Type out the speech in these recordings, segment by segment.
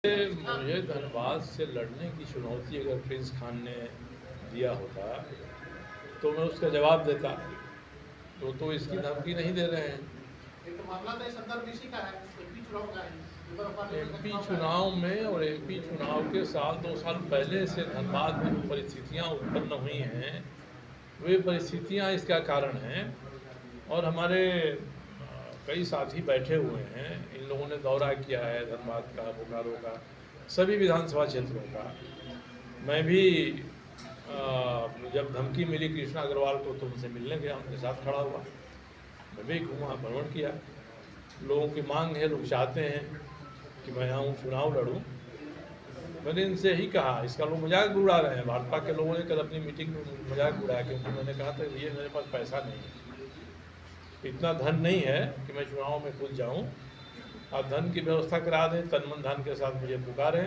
मुझे धनबाद से लड़ने की चुनौती अगर प्रिंस खान ने दिया होता तो मैं उसका जवाब देता। तो इसकी धमकी नहीं दे रहे हैं। एक मामला तो संदर्भ इसी का है, एमपी चुनाव का है। एमपी चुनाव में और एमपी चुनाव के साल 2 साल पहले से धनबाद में जो परिस्थितियाँ उत्पन्न हुई हैं वे परिस्थितियाँ इसका कारण हैं। और हमारे कई साथी बैठे हुए हैं, इन लोगों ने दौरा किया है धनबाद का, बोकारो का, सभी विधानसभा क्षेत्रों का। मैं भी जब धमकी मिली कृष्णा अग्रवाल को तो उनसे मिलने गया, उनके साथ खड़ा हुआ, मैं भी घूमा, भ्रमण किया। लोगों की मांग है, लोग चाहते हैं कि मैं आऊँ चुनाव लड़ूँ। मैंने इनसे ही कहा, इसका लोग मजाक भी उड़ा रहे हैं। भाजपा के लोगों ने कल अपनी मीटिंग में मजाक उड़ाया, क्योंकि मैंने कहा था ये मेरे पास पैसा नहीं है, इतना धन नहीं है कि मैं चुनाव में कूद जाऊं। आप धन की व्यवस्था करा दें, तन मन धन के साथ मुझे पुकारें,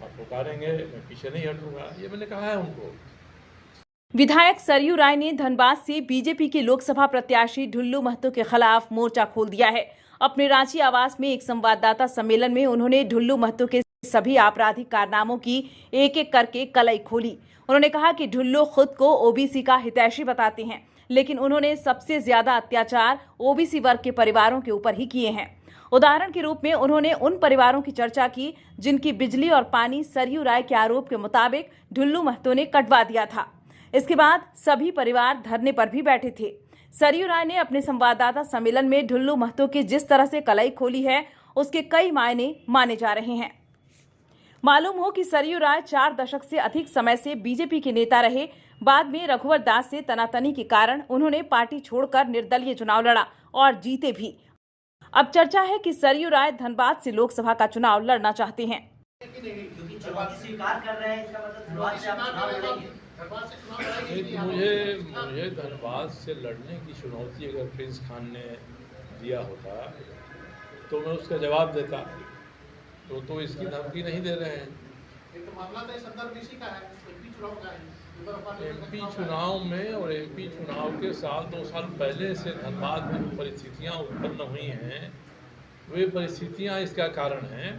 आप पुकारेंगे, मैं पीछे नहीं हटूंगा, ये मैंने कहा है उनको। विधायक सरयू राय ने धनबाद से बीजेपी के लोकसभा प्रत्याशी ढुल्लू महतो के खिलाफ मोर्चा खोल दिया है। अपने रांची आवास में एक संवाददाता सम्मेलन में उन्होंने ढुल्लू महतो के सभी आपराधिक कारनामों की एक एक करके कलई खोली। उन्होंने कहा कि ढुल्लू खुद को ओबीसी का हितैषी बताते हैं, लेकिन उन्होंने सबसे ज्यादा अत्याचार ओबीसी वर्ग के परिवारों के ऊपर ही किए हैं। उदाहरण के रूप में उन्होंने उन परिवारों की चर्चा की जिनकी बिजली और पानी सरयू राय के आरोप के मुताबिक ढुल्लू महतो ने कटवा दिया था। इसके बाद सभी परिवार धरने पर भी बैठे थे। सरयू राय ने अपने संवाददाता सम्मेलन में ढुल्लू महतो की जिस तरह से कलई खोली है उसके कई मायने माने जा रहे हैं। मालूम हो कि सरयू राय 4 दशक से अधिक समय से बीजेपी के नेता रहे। बाद में रघुवर दास से तनातनी के कारण उन्होंने पार्टी छोड़कर निर्दलीय चुनाव लड़ा और जीते भी। अब चर्चा है कि सरयू राय धनबाद से लोकसभा का चुनाव लड़ना चाहते हैं। मुझे धनबाद से लड़ने की चुनौती अगर प्रिंस खान ने दिया होता तो मैं उसका जवाब देता। तो इसकी धमकी नहीं दे रहे हैं। एक मामला तो संदर्भ इसी का है, एमपी चुनाव का है। एमपी चुनाव में और एमपी चुनाव के साल 2 साल पहले से धनबाद में जो परिस्थितियाँ उत्पन्न हुई हैं वे परिस्थितियाँ इसका कारण हैं।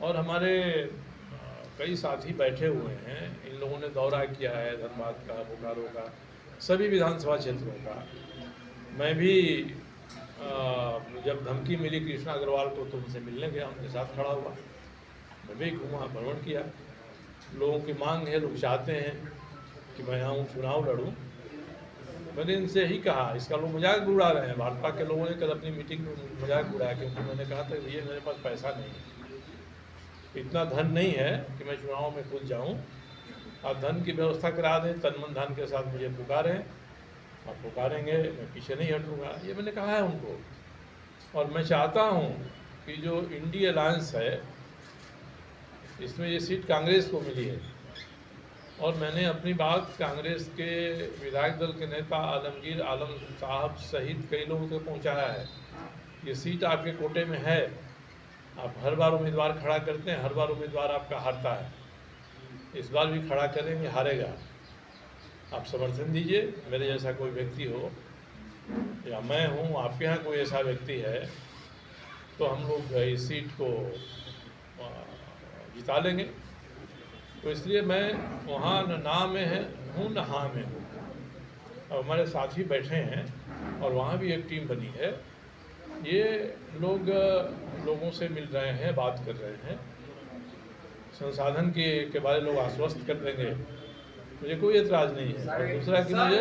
और हमारे कई साथी बैठे हुए हैं, इन लोगों ने दौरा किया है धनबाद का, बोकारो का, सभी विधानसभा क्षेत्रों का। मैं भी जब धमकी मिली कृष्णा अग्रवाल को तो उनसे मिलने गया, उनके साथ खड़ा हुआ, मैं भी घूमा, भ्रमण किया। लोगों की मांग है, लोग चाहते हैं कि मैं आऊँ चुनाव लड़ूँ। मैंने इनसे ही कहा, इसका लोग मजाक भी उड़ा रहे हैं। भाजपा के लोगों ने कल अपनी मीटिंग में मजाक उड़ाया, क्योंकि मैंने कहा था ये मेरे पास पैसा नहीं है, इतना धन नहीं है कि मैं चुनाव में कूद जाऊं। आप धन की व्यवस्था करा दें, तन मन धन के साथ मुझे पुकारें, आप पुकारेंगे, मैं पीछे नहीं हटूंगा, ये मैंने कहा है उनको। और मैं चाहता हूं कि जो इंडी अलायंस है इसमें ये सीट कांग्रेस को मिली है, और मैंने अपनी बात कांग्रेस के विधायक दल के नेता आलमगीर आलम साहब सहित कई लोगों तक पहुँचाया है। ये सीट आपके कोटे में है, आप हर बार उम्मीदवार खड़ा करते हैं, हर बार उम्मीदवार आपका हारता है, इस बार भी खड़ा करेंगे, हारेगा। आप समर्थन दीजिए। मेरे जैसा कोई व्यक्ति हो या मैं हूँ, आपके यहाँ कोई ऐसा व्यक्ति है तो हम लोग इस सीट को जिता लेंगे। तो इसलिए मैं वहाँ न ना में हूँ न हाँ में हूँ। अब हमारे साथी बैठे हैं और वहाँ भी एक टीम बनी है। ये लोग लोगों से मिल रहे हैं, बात कर रहे हैं, संसाधन के बारे लोग आश्वस्त कर देंगे, मुझे कोई एतराज़ नहीं है। और दूसरा कि मुझे